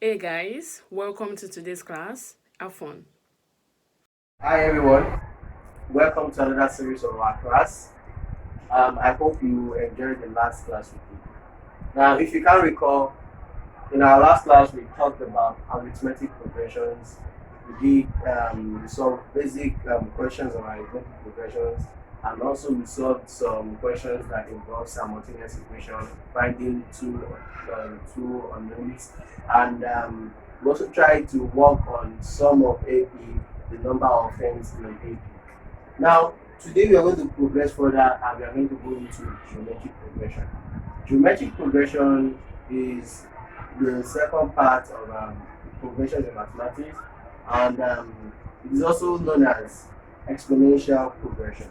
Hey guys, welcome to today's class. Have fun. Hi everyone, welcome to another series of our class. I hope you enjoyed the last class with me. Now, if you can recall, in our last class we talked about arithmetic progressions. We solved basic questions on arithmetic progressions, and also we solved some questions that involve simultaneous equation, finding two unknowns, and we also tried to work on some of AP, the number of things in AP. Now, today we are going to progress further and we are going to go into geometric progression. Geometric progression is the second part of progressions in mathematics, and it is also known as exponential progression.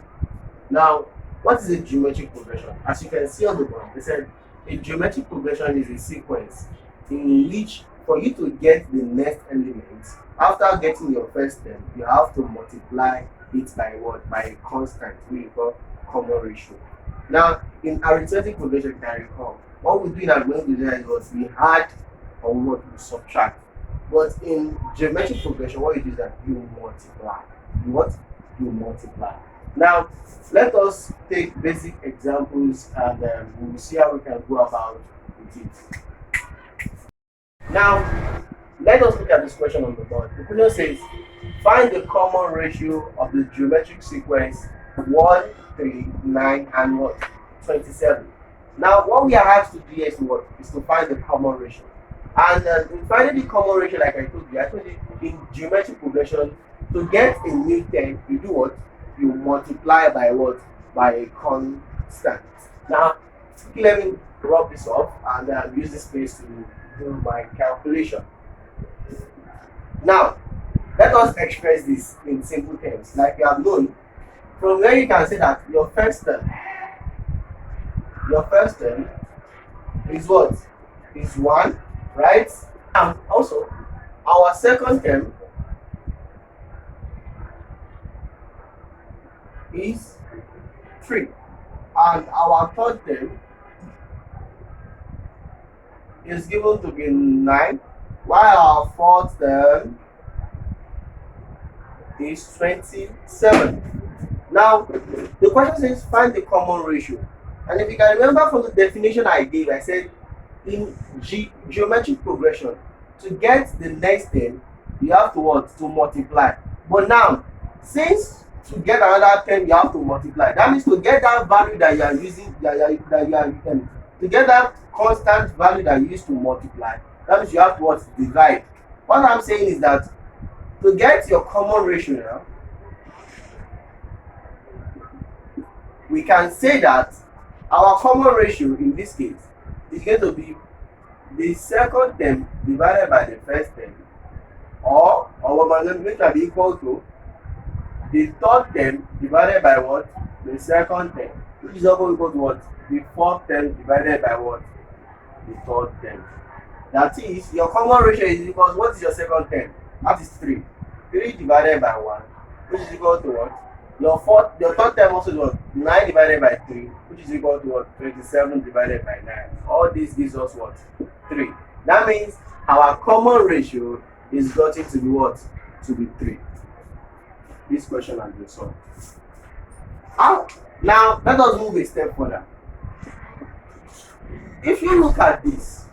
Now, what is a geometric progression? As you can see on the board, they said a geometric progression is a sequence in which for you to get the next element, after getting your first term, you have to multiply it by what? By a constant we call common ratio. Now, in arithmetic progression, you can recall, what we do in arithmetic progression was we add or what we subtract. But in geometric progression, what you do is that you multiply. You what? You multiply. Now, let us take basic examples and we will see how we can go about with it. Now, let us look at this question on the board. The question says, find the common ratio of the geometric sequence 1, 3, 9, and what? 27. Now, what we are asked to do here is what? Is to find the common ratio. And in finding the common ratio, like I told you in geometric progression, to get a new term, you do what? You multiply by what? By a constant. Now, let me rub this off and use this space to do my calculation. Now, let us express this in simple terms. Like you have known, from where you can say that your first term is what? Is 1, right? And also, our second term is 3. And our third term is given to be 9, while our fourth term is 27. Now, the question says find the common ratio. And if you can remember from the definition I gave, I said in geometric progression, to get the next term, you have to what? To multiply. But now, since to get another term, you have to multiply. That means to get that value that you are using, to get that constant value that you use to multiply, that means you have to what? Divide. What I'm saying is that to get your common ratio now, we can say that our common ratio in this case is going to be the second term divided by the first term, or which will be equal to the third term divided by what? The second term, which is also equal to what? The fourth term divided by what? The third term. That is, your common ratio is equal to, what is your second term? That is 3. 3 divided by 1, which is equal to what? Your third term also is what? 9 divided by 3, which is equal to what? 27 divided by 9. All this gives us what? 3. That means our common ratio is gotten to be what? To be 3. This question has been solved. Now, let us move a step further. If you look at this,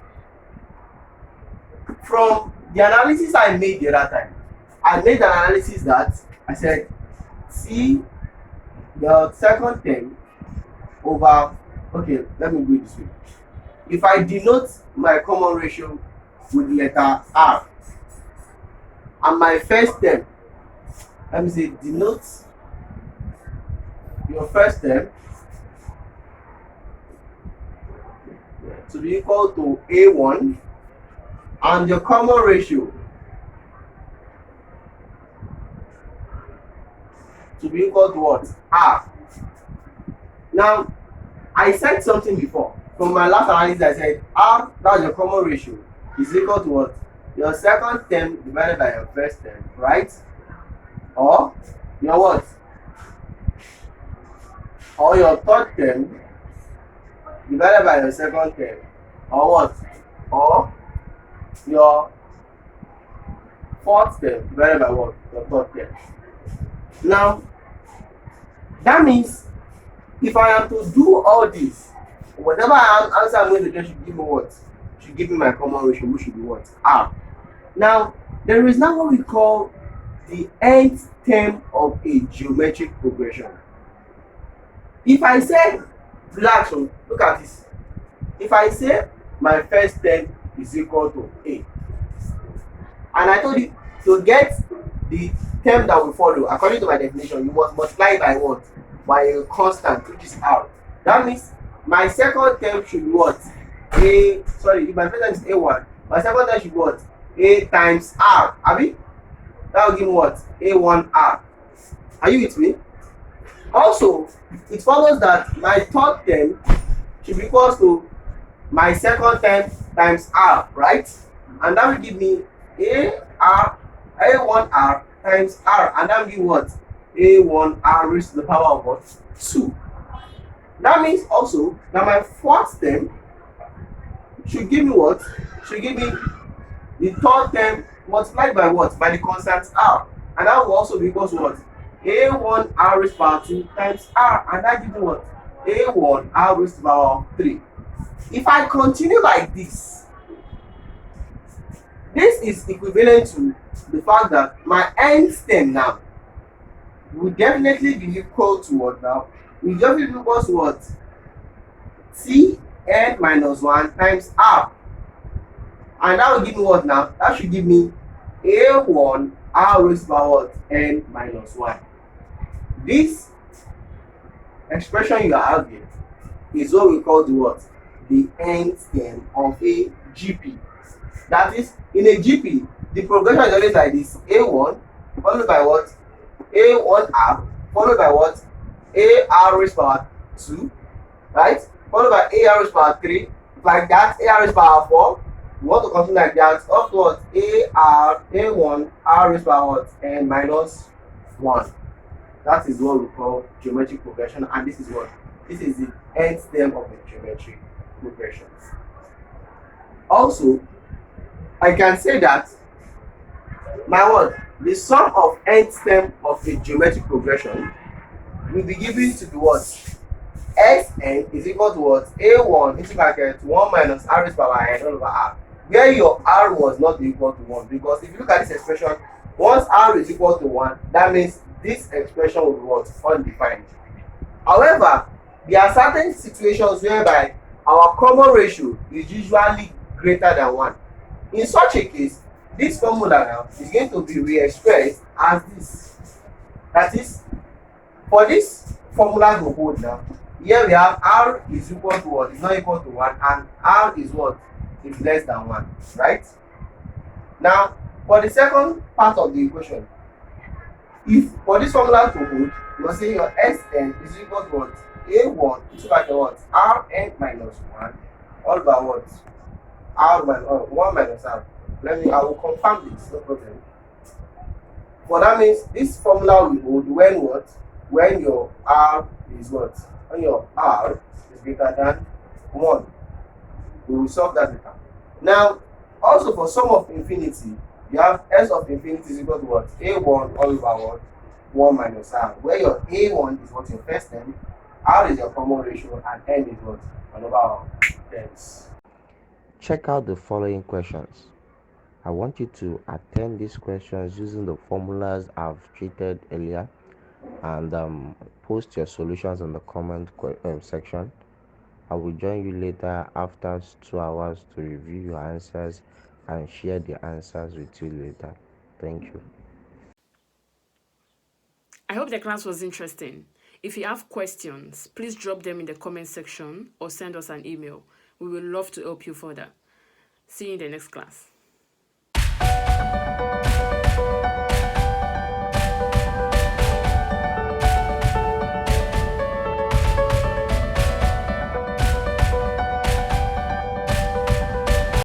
from the analysis I made the other time, I made an analysis that I said, see the second term over, okay, let me do it this way. If I denote my common ratio with the letter R, and my first term, let me say, denote your first term to be equal to A1, and your common ratio to be equal to what? R. Now, I said something before. From my last analysis, I said R, that's your common ratio, is equal to what? Your second term divided by your first term, right? Or your what? Or your third term divided by your second term, or what? Or your fourth term divided by what? Your third term. Now, that means if I am to do all this, whatever answer I'm going to get should give me what? Should give me my common ratio, which should be what? R. Now, there is now what we call the nth term of a geometric progression. If I say, relax, look at this. If I say my first term is equal to A, and I told you to get the term that will follow, according to my definition, you must multiply by what? By a constant, which is R. That means my second term should be what? If my first term is A1, my second term should be what? A times R. Abi? That will give me what? A1R. Are you with me? Also, it follows that my third term should be equal to my second term times R, right? And that will give me A1R times R, and that will give what? A1R raised to the power of what? 2. That means also that my fourth term should give me what? Should give me the third term multiplied by what? By the constant R. And that will also be equal to what? A1R raised to the power 2 times R, and that gives me what? A1R raised to the power 3. If I continue like this is equivalent to the fact that my nth term now will definitely be equal to what now? Will definitely be equal to what? Tn minus 1 times R. And that will give me what now? That should give me A1 R raised to the power n minus 1. This expression you are having is what we call the what? The nth term of a GP. That is, in a GP, the progression is always like this: A1 followed by what? A1R followed by what? AR raised to power 2, right? Followed by AR raised to power 3, like that. AR raised to power 4. We want to continue like that up to what? A1 R raised to power n minus 1. That is what we call geometric progression, and this is what? This is the nth term of a geometric progression. Also, I can say that my what? The sum of nth term of a geometric progression will be given to the what? Sn is equal to what? A1 into bracket 1 minus R raised to power n all over R, where your R was not equal to 1, because if you look at this expression, once R is equal to 1, that means this expression will be what? Undefined. However, there are certain situations whereby our common ratio is usually greater than 1. In such a case, this formula now is going to be re-expressed as this. That is, for this formula to hold now, here we have R is equal to what? Is not equal to 1, and R is what? Is less than 1, right? Now, for the second part of the equation, if for this formula to hold, you must say your Sn is equal to what? A1 into like what? Rn minus 1 all by what? R minus 1 minus R. I will confirm this, no problem. But that means this formula will hold when what? When your R is what? When your R is greater than 1. We will solve that later. Now, also for sum of infinity, you have S of infinity is equal to what? A1 all over what? 1 minus R. Where your A1 is what? Your first term, R is your common ratio, and N is what? Another terms. Check out the following questions. I want you to attempt these questions using the formulas I've treated earlier, and post your solutions in the comment section. I will join you later after 2 hours to review your answers and share the answers with you later. Thank you. I hope the class was interesting. If you have questions, please drop them in the comment section or send us an email. We will love to help you further. See you in the next class.